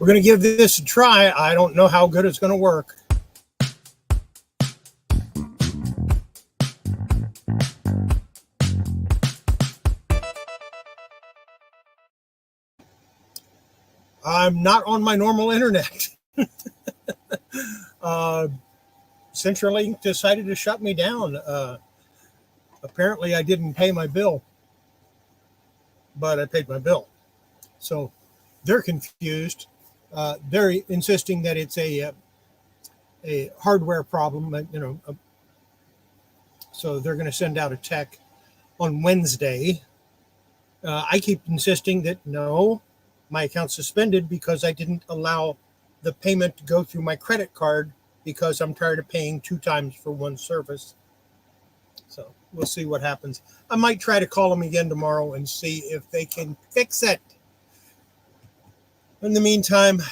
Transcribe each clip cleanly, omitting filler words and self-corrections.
We're going to give this a try. I don't know how good it's going to work. I'm not on my normal internet. CenturyLink decided to shut me down. Apparently, I didn't pay my bill, but I paid my bill. So they're confused. They're insisting that it's a hardware problem, so they're going to send out a tech on Wednesday. I keep insisting that no, my account's suspended because I didn't allow the payment to go through my credit card because I'm tired of paying 2 times for one service. So we'll see what happens. I might try to call them again tomorrow and see if they can fix it. In the meantime,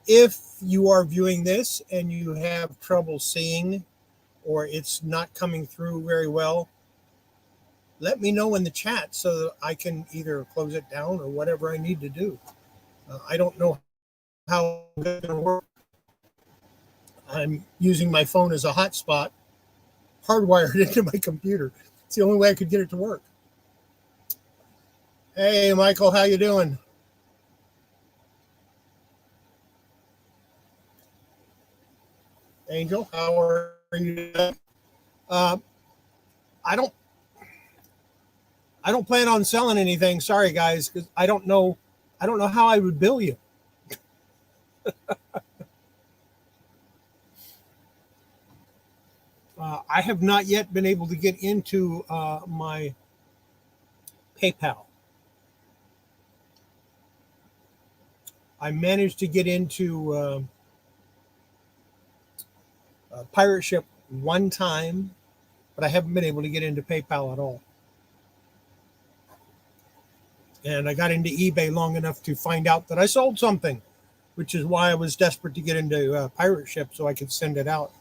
if you are viewing this and you have trouble seeing or it's not coming through very well, let me know in the chat so that I can either close it down or whatever I need to do. I don't know how it's going to work. I'm using my phone as a hotspot, hardwired into my computer. It's the only way I could get it to work. Hey, Michael, how you doing? Angel, how are you today? I don't plan on selling anything. Sorry, guys, because I don't know how I would bill you. I have not yet been able to get into my PayPal. I managed to get into Pirate Ship one time, but I haven't been able to get into PayPal at all. And I got into eBay long enough to find out that I sold something, which is why I was desperate to get into Pirate Ship so I could send it out.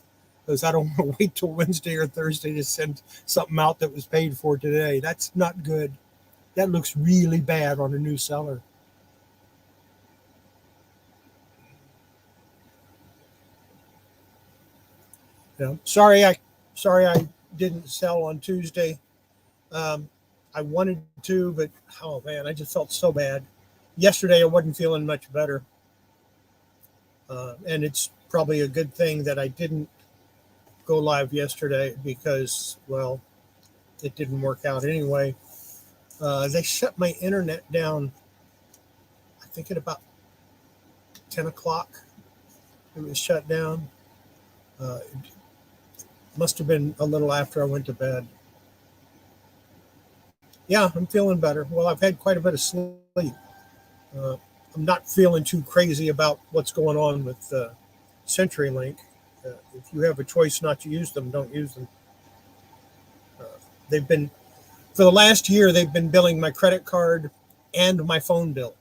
Because I don't want to wait till Wednesday or Thursday to send something out that was paid for today. That's not good. That looks really bad on a new seller. Sorry I didn't sell on Tuesday. I wanted to, but oh man, I just felt so bad. Yesterday I wasn't feeling much better. And it's probably a good thing that I didn't go live yesterday because, well, it didn't work out anyway. They shut my internet down, I think at about 10 o'clock. It was shut down. It must have been a little after I went to bed. Yeah, I'm feeling better. Well, I've had quite a bit of sleep. I'm not feeling too crazy about what's going on with CenturyLink. If you have a choice not to use them, don't use them. They've been, for the last year, they've been billing my credit card and my phone bill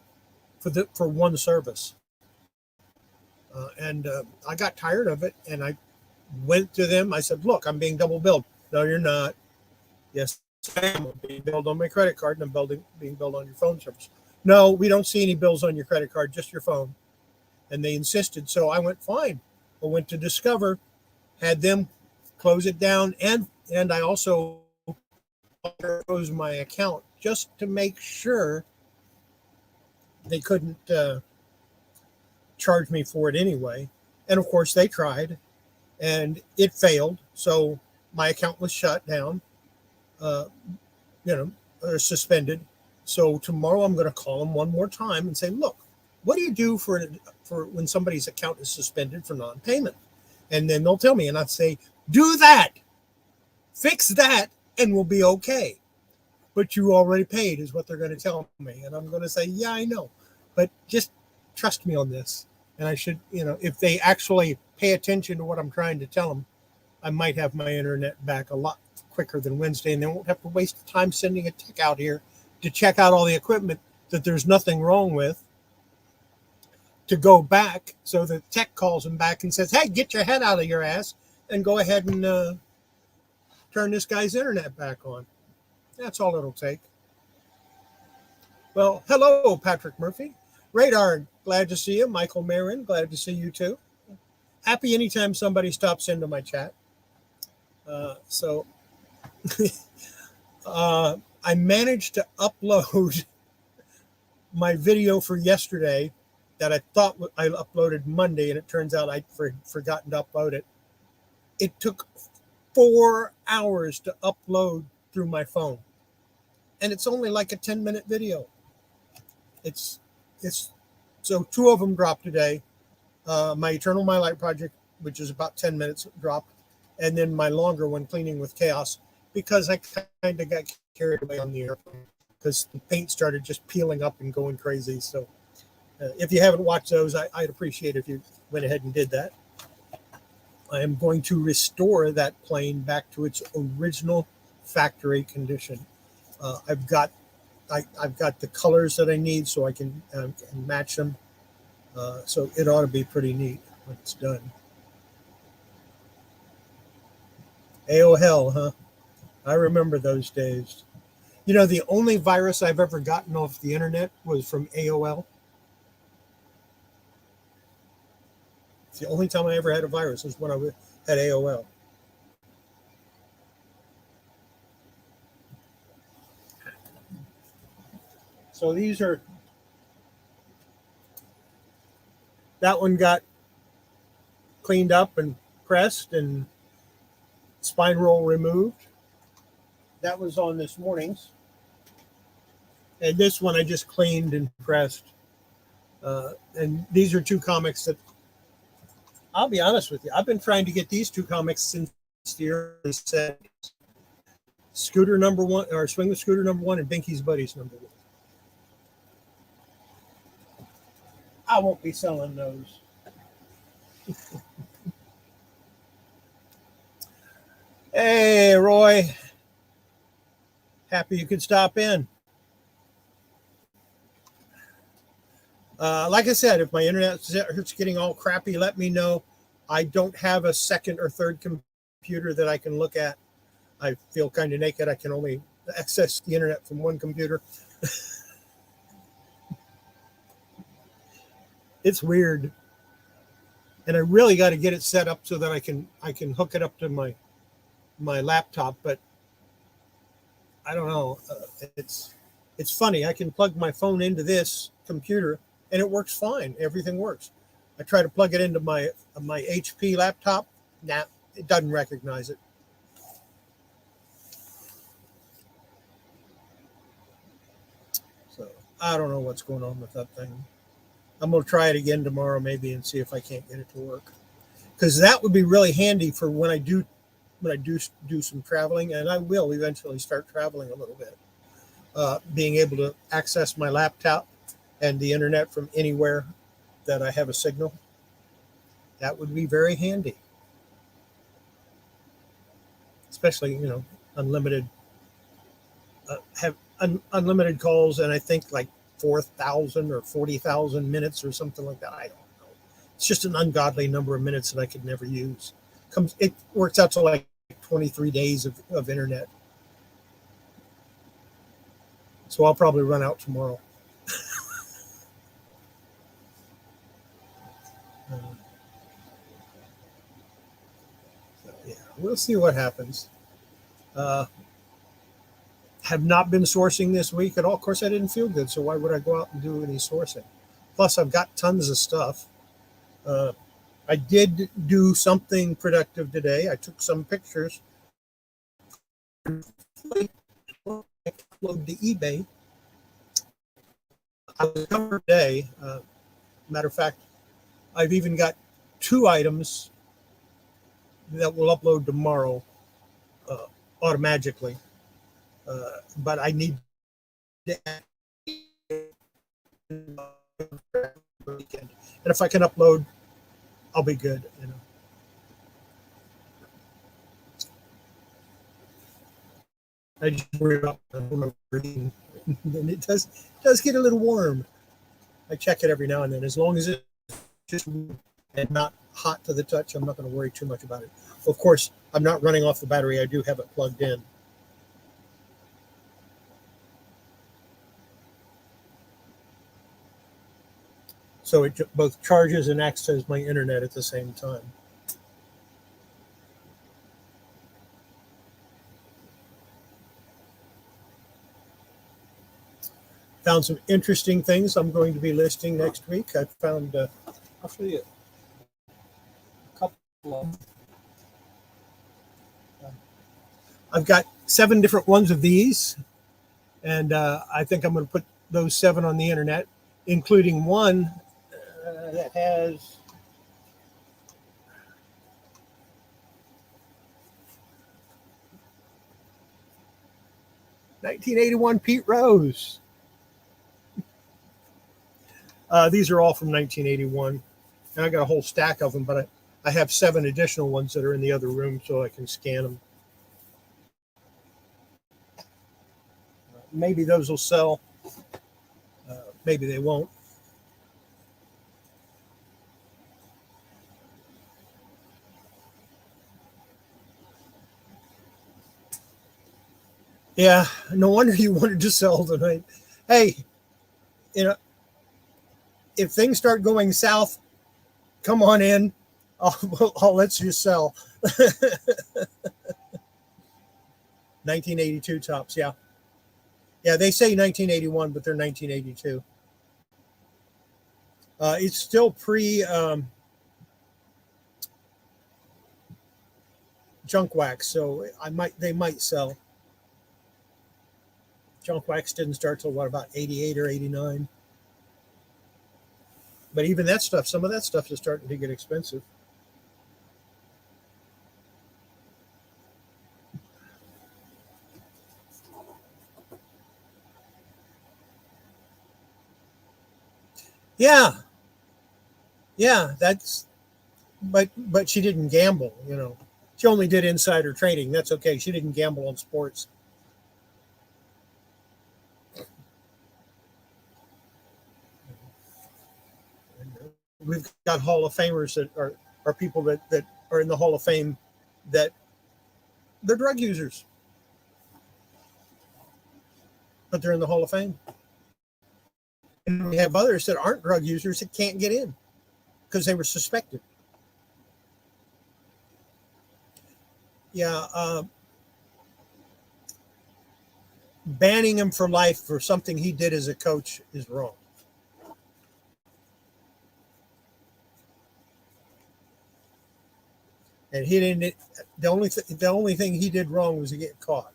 for one service. And I got tired of it, and I went to them. I said, look, I'm being double billed. No, you're not. Yes, I am. I'm being billed on my credit card, and I'm being billed on your phone service. No, we don't see any bills on your credit card, just your phone. And they insisted, so I went, fine. I went to Discover, had them close it down, and I also closed my account just to make sure they couldn't charge me for it anyway. And of course, they tried, and it failed. So my account was shut down, suspended. So tomorrow I'm going to call them one more time and say, look, what do you do for when somebody's account is suspended for non-payment? And then they'll tell me, and I'd say, do that, fix that, and we'll be okay. But you already paid is what they're going to tell me. And I'm going to say, yeah, I know, but just trust me on this. And I should, if they actually pay attention to what I'm trying to tell them, I might have my internet back a lot quicker than Wednesday, and they won't have to waste time sending a tech out here to check out all the equipment that there's nothing wrong with, to go back. So the tech calls them back and says, hey, get your head out of your ass and go ahead and turn this guy's internet back on. That's all it'll take. Well, hello, Patrick Murphy. Radar, glad to see you. Michael Marin, glad to see you too. Happy anytime somebody stops into my chat. So I managed to upload my video for yesterday that I thought I uploaded Monday, and it turns out I'd forgotten to upload it. It took 4 hours to upload through my phone, and it's only like a 10-minute video. It's so two of them dropped today. My Eternal My Light project, which is about 10 minutes, dropped, and then my longer one, Cleaning with Chaos, because I kind of got carried away on the airplane because the paint started just peeling up and going crazy. So if you haven't watched those, I'd appreciate if you went ahead and did that. I am going to restore that plane back to its original factory condition. I've got the colors that I need, so I can match them. So it ought to be pretty neat when it's done. AOL, huh? I remember those days. You know, the only virus I've ever gotten off the internet was from AOL. It's the only time I ever had a virus was when I had AOL. So these are, that one got cleaned up and pressed and spine roll removed. That was on this morning's. And this one I just cleaned and pressed. And these are two comics that, I'll be honest with you, I've been trying to get these two comics since the early 70s. Scooter number 1, or Swing with Scooter number 1, and Binky's Buddies number 1. I won't be selling those. Hey, Roy. Happy you could stop in. Like I said, if my internet starts getting all crappy, let me know. I don't have a second or third computer that I can look at. I feel kind of naked. I can only access the internet from one computer. It's weird. And I really got to get it set up so that I can hook it up to my laptop, but I don't know. It's funny. I can plug my phone into this computer and it works fine. Everything works. I try to plug it into my HP laptop. Nah, it doesn't recognize it. So I don't know what's going on with that thing. I'm going to try it again tomorrow maybe and see if I can't get it to work. Because that would be really handy for when I do some traveling, and I will eventually start traveling a little bit. Being able to access my laptop and the internet from anywhere that I have a signal, that would be very handy. Especially, unlimited, have unlimited calls, and I think like 4,000 or 40,000 minutes or something like that. I don't know. It's just an ungodly number of minutes that I could never use. It works out to like 23 days of internet. So I'll probably run out tomorrow. So yeah, we'll see what happens. Have not been sourcing this week at all. Of course, I didn't feel good, so why would I go out and do any sourcing? Plus, I've got tons of stuff. I did do something productive today. I took some pictures. I uploaded to eBay. I was covered today. Matter of fact, I've even got 2 items that will upload tomorrow automatically. But I need to add weekend. And if I can upload, I'll be good. I just worry about reading. And it does get a little warm. I check it every now and then. As long as it's just and not hot to the touch, I'm not going to worry too much about it. Of course, I'm not running off the battery. I do have it plugged in. So it both charges and acts as my internet at the same time. Found some interesting things I'm going to be listing next week. I found, I'll show you a couple of them. I've got 7 different ones of these, and I think I'm going to put those 7 on the internet, including one that has 1981 Pete Rose. These are all from 1981, and I got a whole stack of them, but I have 7 additional ones that are in the other room so I can scan them. Maybe those will sell. Maybe they won't. Yeah, no wonder you wanted to sell tonight. Hey, you know, if things start going south, come on in. I'll let you sell. 1982 tops, yeah. Yeah, they say 1981, but they're 1982. It's still pre junk wax, so they might sell. Junk wax didn't start till what, about 88 or 89. But even that stuff, some of that stuff is starting to get expensive. Yeah, yeah, but she didn't gamble, you know. She only did insider trading. That's okay. She didn't gamble on sports. We've got Hall of Famers that are people that are in the Hall of Fame that they're drug users, but they're in the Hall of Fame. And we have others that aren't drug users that can't get in because they were suspected. Yeah, banning him for life for something he did as a coach is wrong. And he didn't. The only thing he did wrong was to get caught.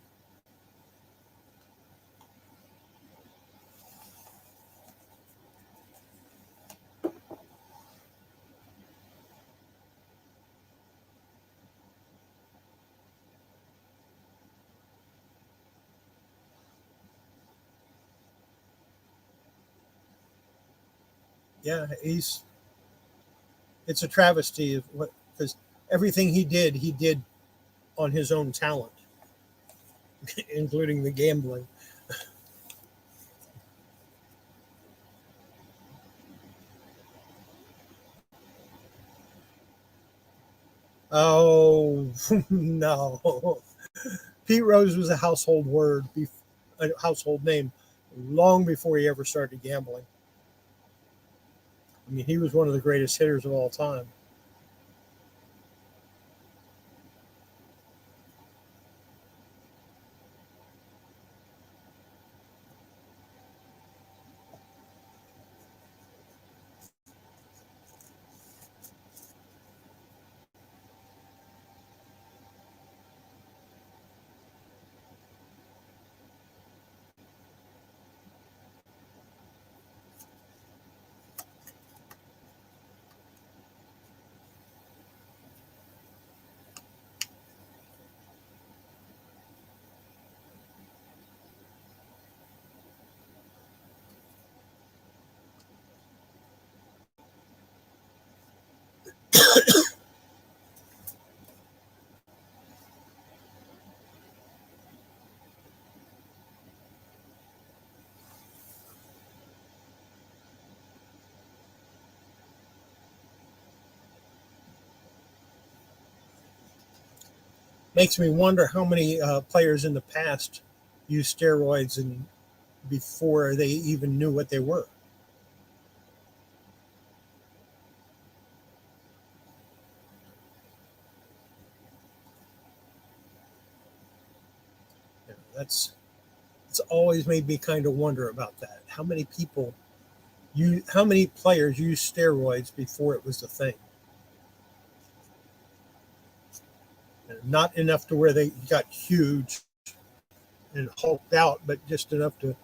Yeah, it's a travesty of what, because everything he did on his own talent, including the gambling. Oh no, Pete Rose was a household word, a household name, long before he ever started gambling. I mean, he was one of the greatest hitters of all time. Makes me wonder how many players in the past used steroids and before they even knew what they were. That's it's always made me kind of wonder about that. How many players use steroids before it was a thing? Not enough to where they got huge and hulked out, but just enough to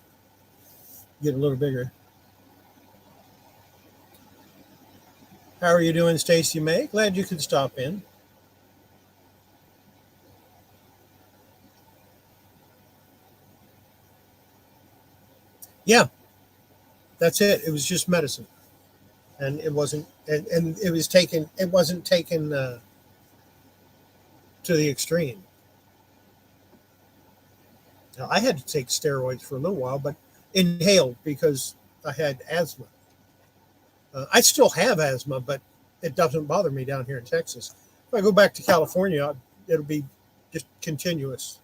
get a little bigger. How are you doing, Stacy May? Glad you could stop in. Yeah, that's it. It was just medicine, and it wasn't, and it was taken. It wasn't taken to the extreme. Now, I had to take steroids for a little while, but inhaled because I had asthma. I still have asthma, but it doesn't bother me down here in Texas. If I go back to California, it'll be just continuous.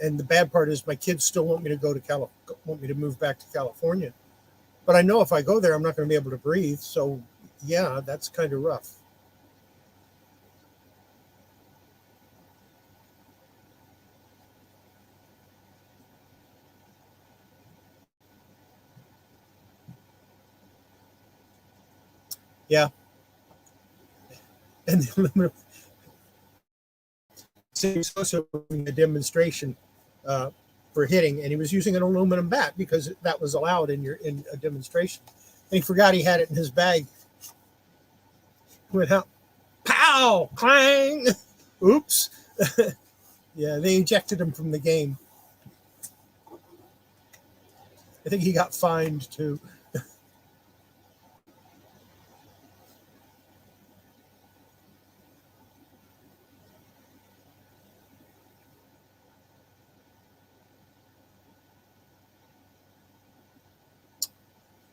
And the bad part is my kids still want me to want me to move back to California. But I know if I go there, I'm not going to be able to breathe. So yeah, that's kind of rough. Yeah. And he was also doing a demonstration uh, for hitting, and he was using an aluminum bat because that was allowed in a demonstration. And he forgot he had it in his bag. He went out, pow, clang, oops. Yeah, they ejected him from the game. I think he got fined too.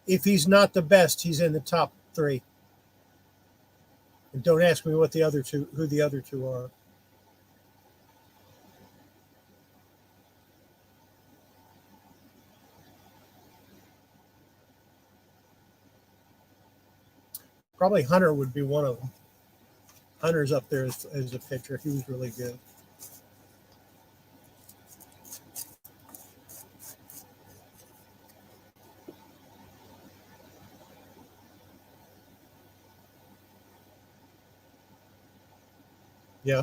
If he's not the best, he's in the top three. And don't ask me who the other two are. Probably Hunter would be one of them. Hunter's up there as a pitcher. He was really good. Yeah,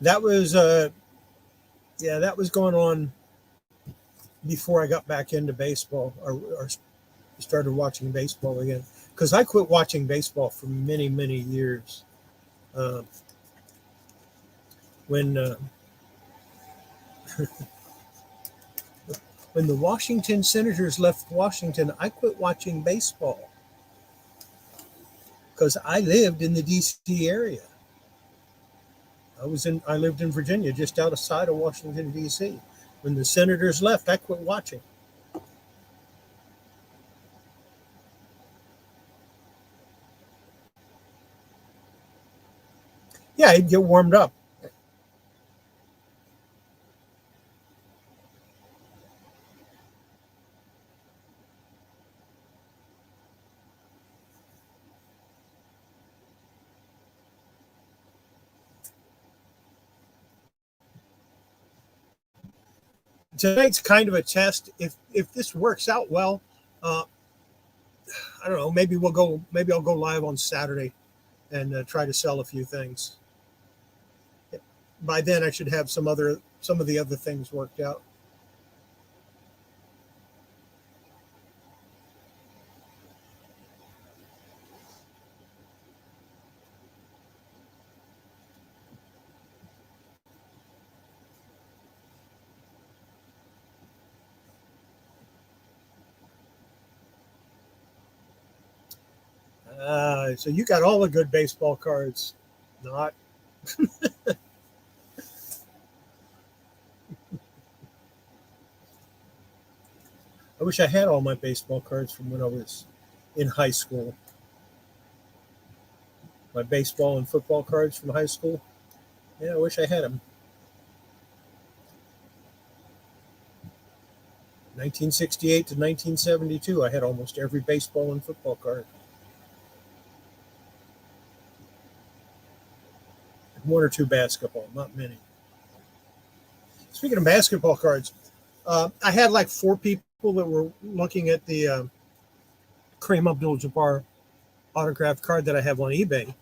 that was that was going on before I got back into baseball or started watching baseball again. Because I quit watching baseball for many years. Uh, when when the Washington Senators left Washington, I quit watching baseball because I lived in the D.C. area. I lived in Virginia, just outside of Washington D.C. When the Senators left, I quit watching. Yeah, I'd get warmed up. Tonight's kind of a test. If this works out well, uh, I don't know. Maybe we'll go. Maybe I'll go live on Saturday and try to sell a few things. By then, I should have some of the other things worked out. So you got all the good baseball cards. Not. I wish I had all my baseball cards from when I was in high school. My baseball and football cards from high school. Yeah, I wish I had them. 1968 to 1972, I had almost every baseball and football card. One or two basketball, not many. Speaking of basketball cards, I had like four people that were looking at the Kareem Abdul-Jabbar autographed card that I have on eBay.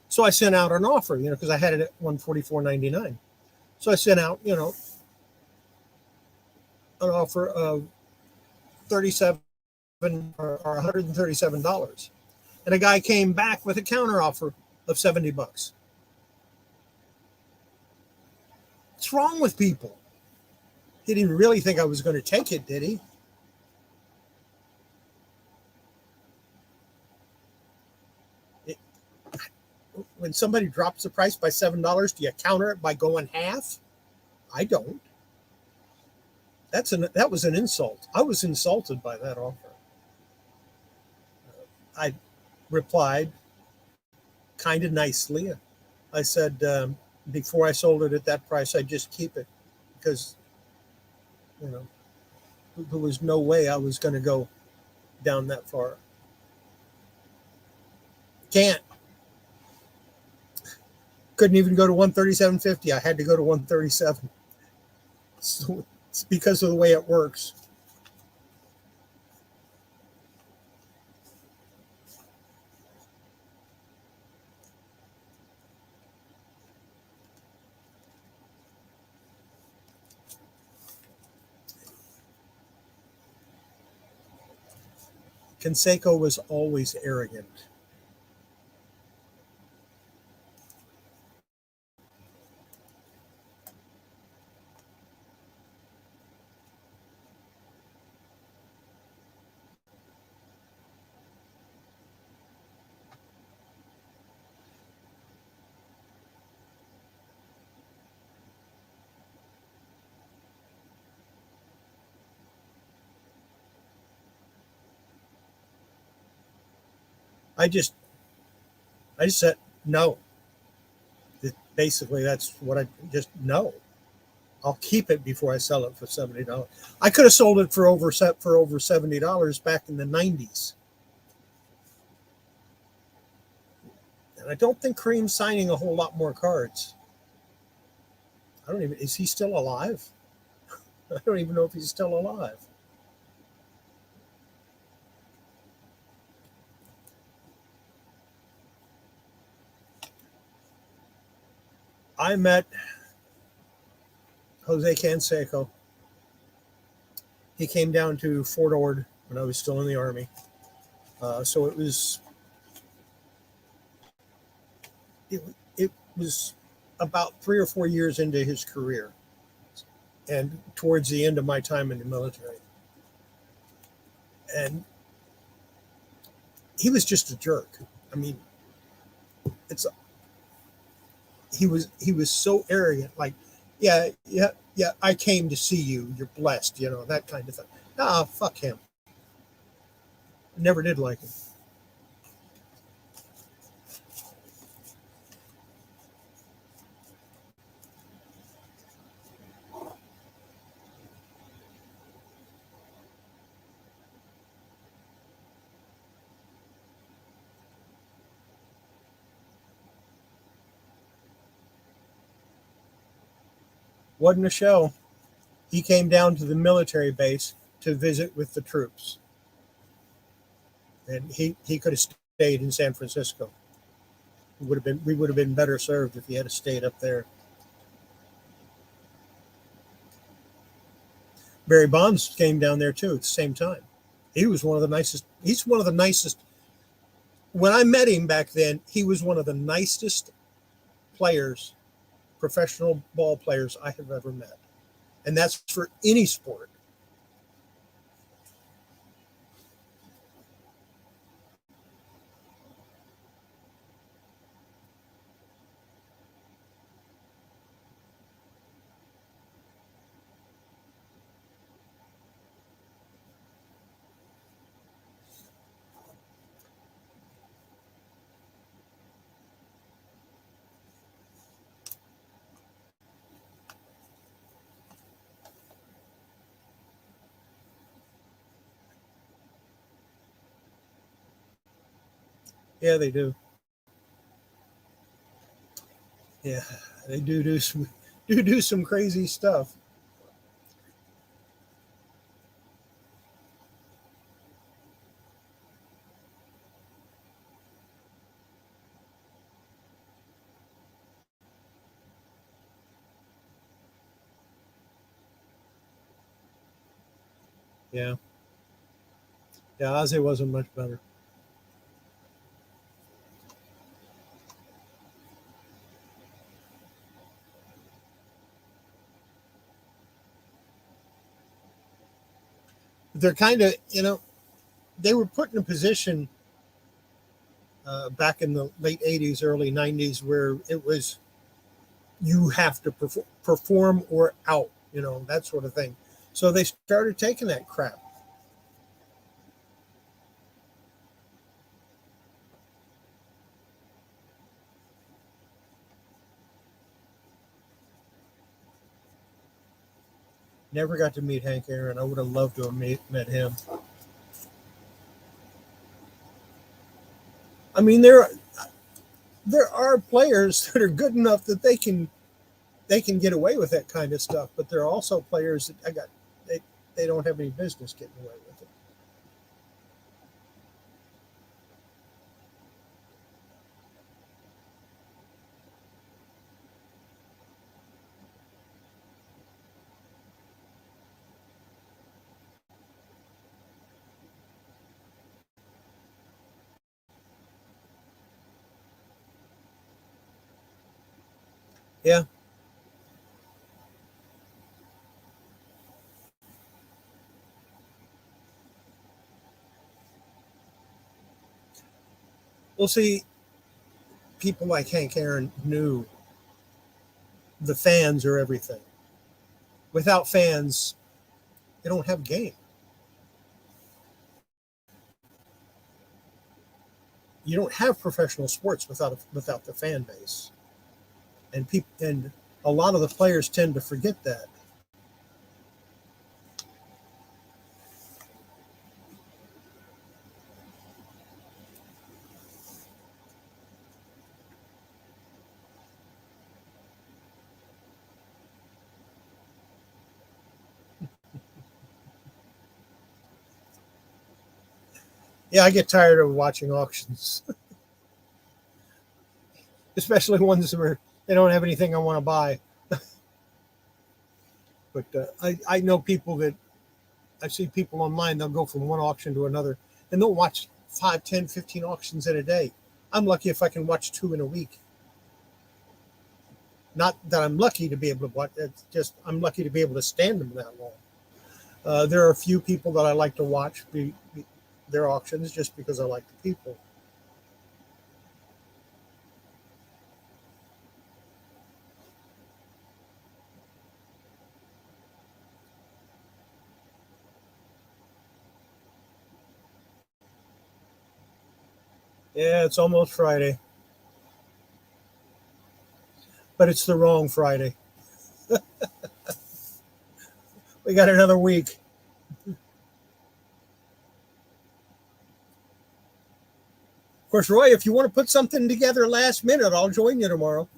So I sent out an offer, because I had it at $144.99. So I sent out, an offer of 37 or $137. And a guy came back with a counter offer of $70. What's wrong with people? He didn't really think I was going to take it, did he? When somebody drops the price by $7, do you counter it by going half? I don't. That was an insult. I was insulted by that offer. I replied kind of nicely. I said, before I sold it at that price, I'd just keep it because, there was no way I was going to go down that far. Can't. Couldn't even go to 137.50. I had to go to 137. So it's because of the way it works. Canseco was always arrogant. I just said no. Basically, that's what I just no. I'll keep it before I sell it for $70. I could have sold it for over $70 back in the 90s. And I don't think Kareem's signing a whole lot more cards. Is he still alive? I don't even know if he's still alive. I met Jose Canseco. He came down to Fort Ord when I was still in the Army. So it was about 3 or 4 years into his career and towards the end of my time in the military. And he was just a jerk. I mean, he was so arrogant, like, yeah, I came to see you. You're blessed, that kind of thing. Ah, fuck him. Never did like him. Wasn't a show. He came down to the military base to visit with the troops. And he could have stayed in San Francisco. We would have been better served if he had stayed up there. Barry Bonds came down there too at the same time. He was one of the nicest. He's one of the nicest. When I met him back then, he was one of the nicest players, professional ball players I have ever met. And that's for any sport. Yeah, they do. Yeah, they do some crazy stuff. Yeah. Yeah, Ozzy wasn't much better. They're kind of, they were put in a position back in the late 80s, early 90s where it was you have to perform or out, that sort of thing. So they started taking that crap. Never got to meet Hank Aaron. I would have loved to have met him. I mean, there are players that are good enough that they can get away with that kind of stuff, but there are also players that they they don't have any business getting away with it. Yeah, we'll see. People like Hank Aaron knew the fans are everything. Without fans, they don't have a game. You don't have professional sports without the fan base, and a lot of the players tend to forget that. Yeah, I get tired of watching auctions, especially ones where they don't have anything I want to buy. But I know people that I see people online. They'll go from one auction to another, and they'll watch 5, 10, 15 auctions in a day. I'm lucky if I can watch 2 in a week. Not that I'm lucky to be able to watch. It's just I'm lucky to be able to stand them that long. There are a few people that I like to watch their auctions just because I like the people. Yeah, it's almost Friday, but it's the wrong Friday. We got another week. Of course, Roy, if you want to put something together last minute, I'll join you tomorrow.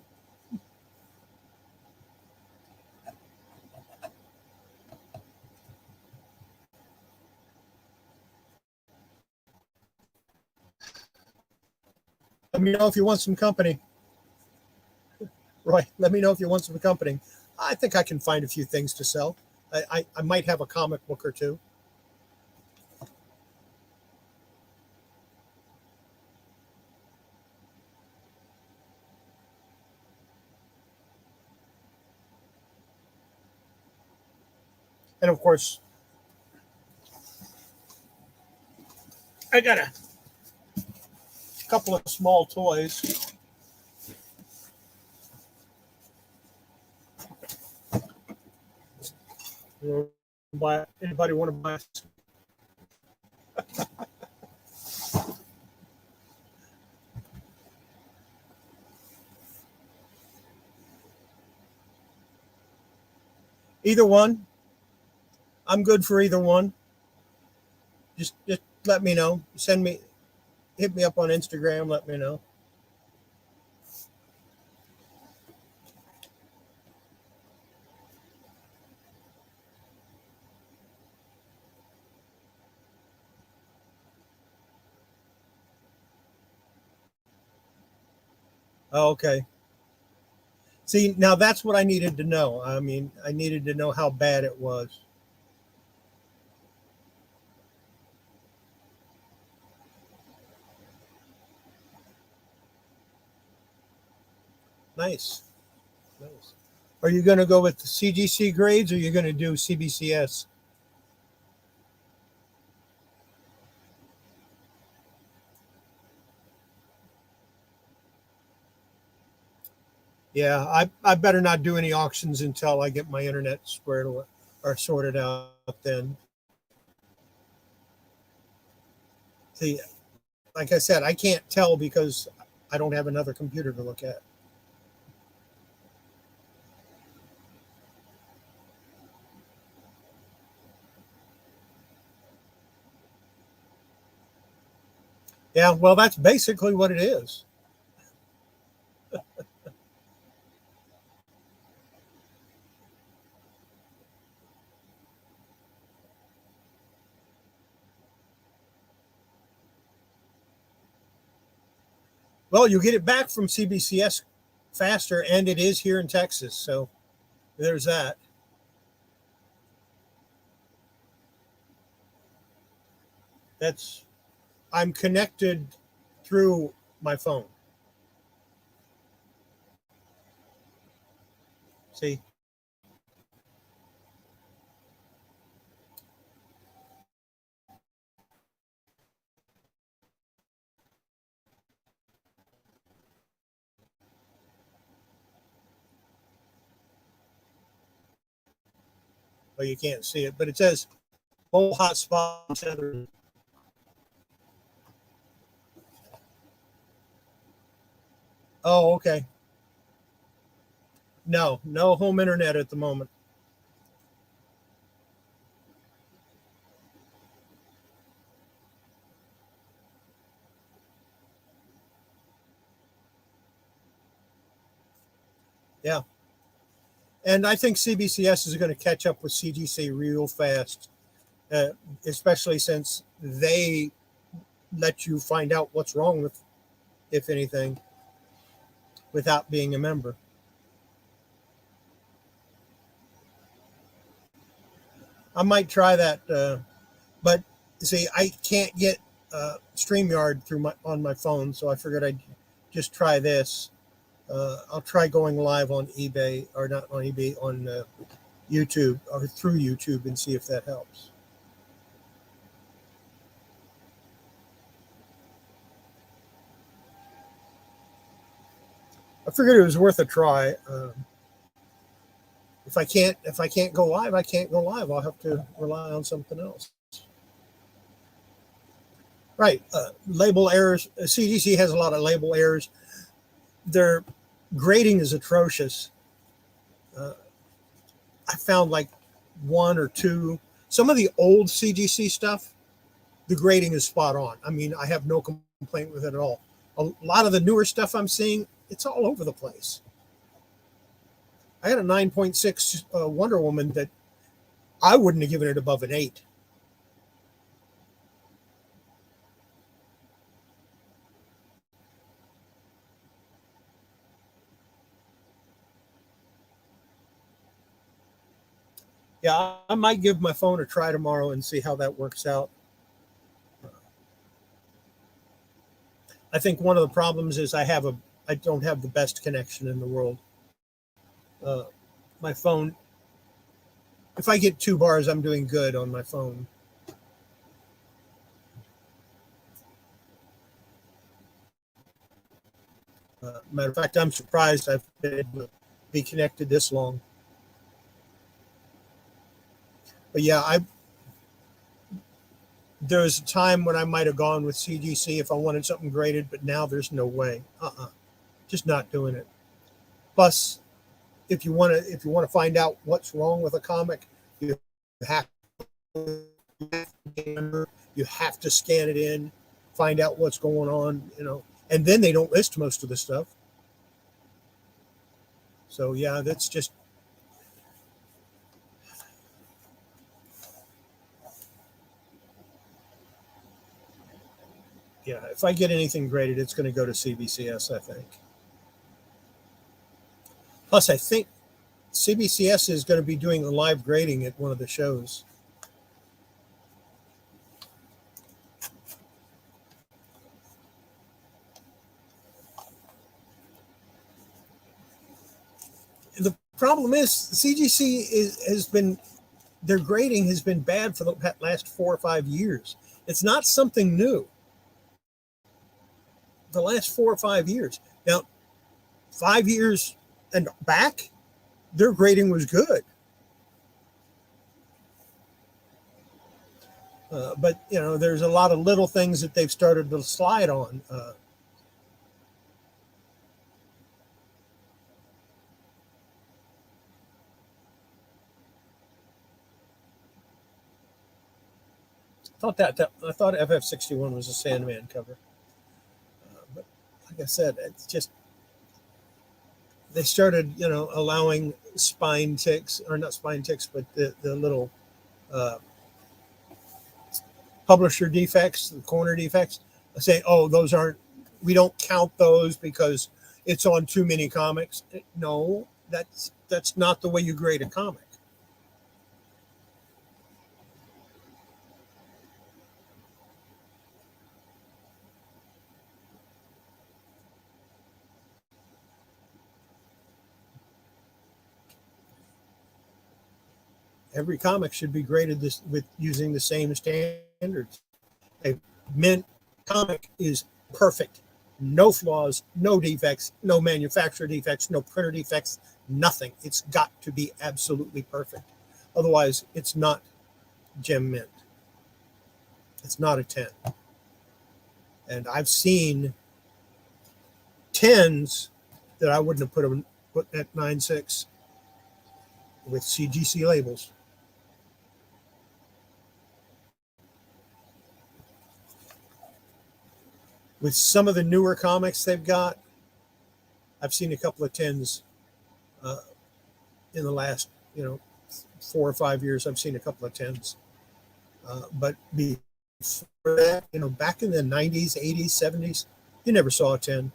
Let me know if you want some company. Roy, let me know if you want some company. I think I can find a few things to sell. I might have a comic book or two. And of course, I got a couple of small toys. Buy anybody want to buy? Either one. I'm good for either one. Just let me know. Hit me up on Instagram. Let me know. Oh, okay. See, now that's what I needed to know. I mean, I needed to know how bad it was. Nice. Nice. Are you going to go with the CGC grades or are you going to do CBCS? Yeah, I better not do any auctions until I get my internet squared away or sorted out then. See, like I said, I can't tell because I don't have another computer to look at. Yeah, well, that's basically what it is. Well, you get it back from CBCS faster, and it is here in Texas. So there's that. That's I'm connected through my phone. See, well, you can't see it, but it says whole hotspot. Oh, okay. No, no home internet at the moment. Yeah, and I think CBCS is going to catch up with CGC real fast, uh, especially since they let you find out what's wrong with, if anything, without being a member. I might try that, but see, I can't get Streamyard through my on my phone, so I figured I'd just try this. I'll try going live on eBay or not on eBay on YouTube or through YouTube and see if that helps. I figured it was worth a try. If I can't go live, I can't go live. I'll have to rely on something else. Right. Label errors. CDC has a lot of label errors. Their grading is atrocious. Uh, I found like one or two. Some of the old CGC stuff, the grading is spot on. I mean, I have no complaint with it at all. A lot of the newer stuff I'm seeing, it's all over the place. I had a 9.6 Wonder Woman that I wouldn't have given it above an 8. Yeah, I might give my phone a try tomorrow and see how that works out. I think one of the problems is I don't have the best connection in the world. Uh, my phone, if I get 2 bars, I'm doing good on my phone. Matter of fact, I'm surprised I've been able to be connected this long. But yeah, I there was a time when I might have gone with CGC if I wanted something graded, but now there's no way. Just not doing it. Plus, if you want to find out what's wrong with a comic, you have you have to scan it in, find out what's going on, and then they don't list most of the stuff. So yeah, that's just yeah. If I get anything graded, it's going to go to CBCS, I think. Plus, I think CBCS is going to be doing a live grading at one of the shows. Problem is, CGC has been, their grading has been bad for the last 4 or 5 years. It's not something new. The last 4 or 5 years. Now, 5 years and back, their grading was good. But there's a lot of little things that they've started to slide on. I thought FF61 was a Sandman cover, but like I said, it's just they started allowing spine ticks, or not spine ticks, but the little uh, publisher defects, the corner defects. Say, oh, those aren't. We don't count those because it's on too many comics. No, that's not the way you grade a comic. Every comic should be graded this with using the same standards. A mint comic is perfect, no flaws, no defects, no manufacturer defects, no printer defects, nothing. It's got to be absolutely perfect. Otherwise, it's not gem mint. It's not a 10. And I've seen 10s that I wouldn't have put at 9.6 with CGC labels. With some of the newer comics they've got, I've seen a couple of 10s in the last 4 or 5 years. I've seen a couple of 10s, but before that, back in the 90s, 80s, 70s, you never saw a 10.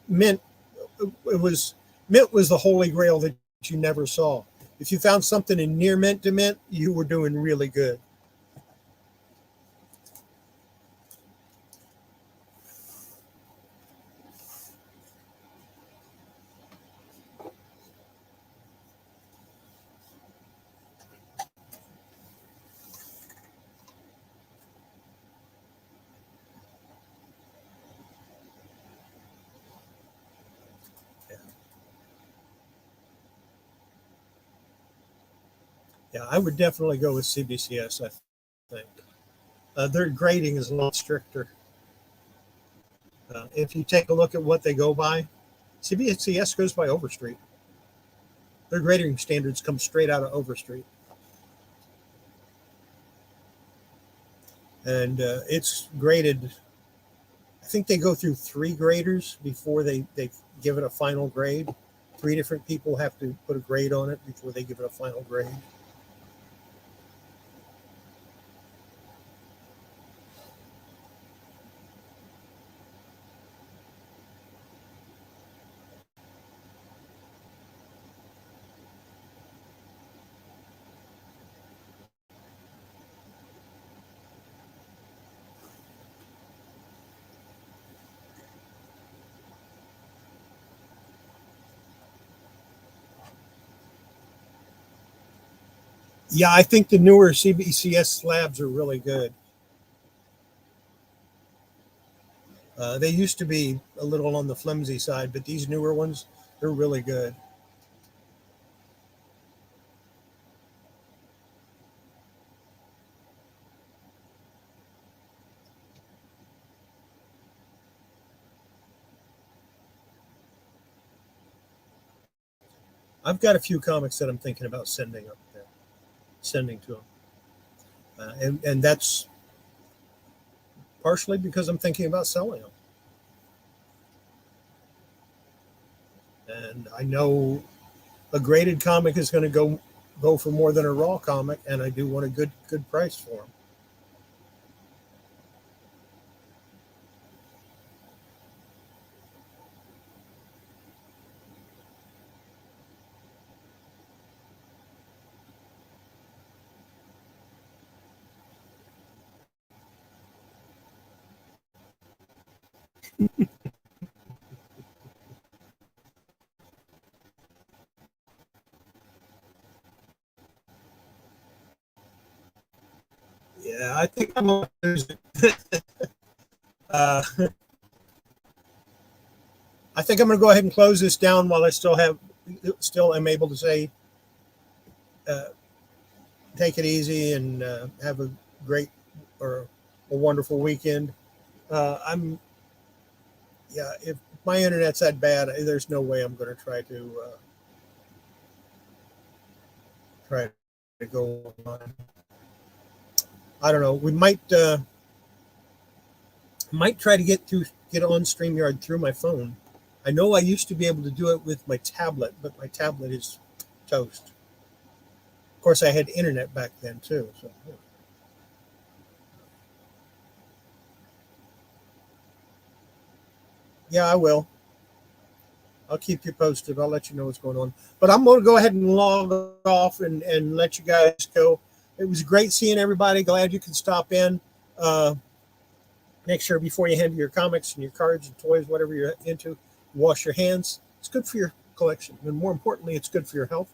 Mint was the holy grail that you never saw. If you found something in near mint to mint, you were doing really good. Yeah, I would definitely go with CBCS, I think. Their grading is a lot stricter. If you take a look at what they go by, CBCS goes by Overstreet. Their grading standards come straight out of Overstreet. And it's graded, I think they go through 3 graders before they give it a final grade. 3 different people have to put a grade on it before they give it a final grade. Yeah, I think the newer CBCS slabs are really good. They used to be a little on the flimsy side, but these newer ones, they're really good. I've got a few comics that I'm thinking about sending up there, sending to them, and that's partially because I'm thinking about selling them. And I know a graded comic is going to go for more than a raw comic, and I do want a good price for them. Yeah, I think I'm gonna lose it. uh, I think I'm going to go ahead and close this down while I still am able to say, uh, take it easy and have a great or a wonderful weekend. I'm Yeah. If my internet's that bad, there's no way I'm going to try to go online. I don't know. We might try to get on StreamYard through my phone. I know I used to be able to do it with my tablet, but my tablet is toast. Of course, I had internet back then too. So yeah, I will. I'll keep you posted. I'll let you know what's going on. But I'm going to go ahead and log off and let you guys go. It was great seeing everybody. Glad you could stop in. Uh, Make sure before you handle your comics and your cards and toys, whatever you're into, wash your hands. It's good for your collection. And more importantly, it's good for your health.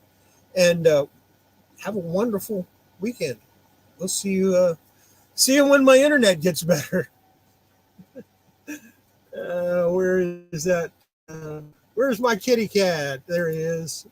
And have a wonderful weekend. We'll see you when my internet gets better. Where is that? Where's my kitty cat? There he is.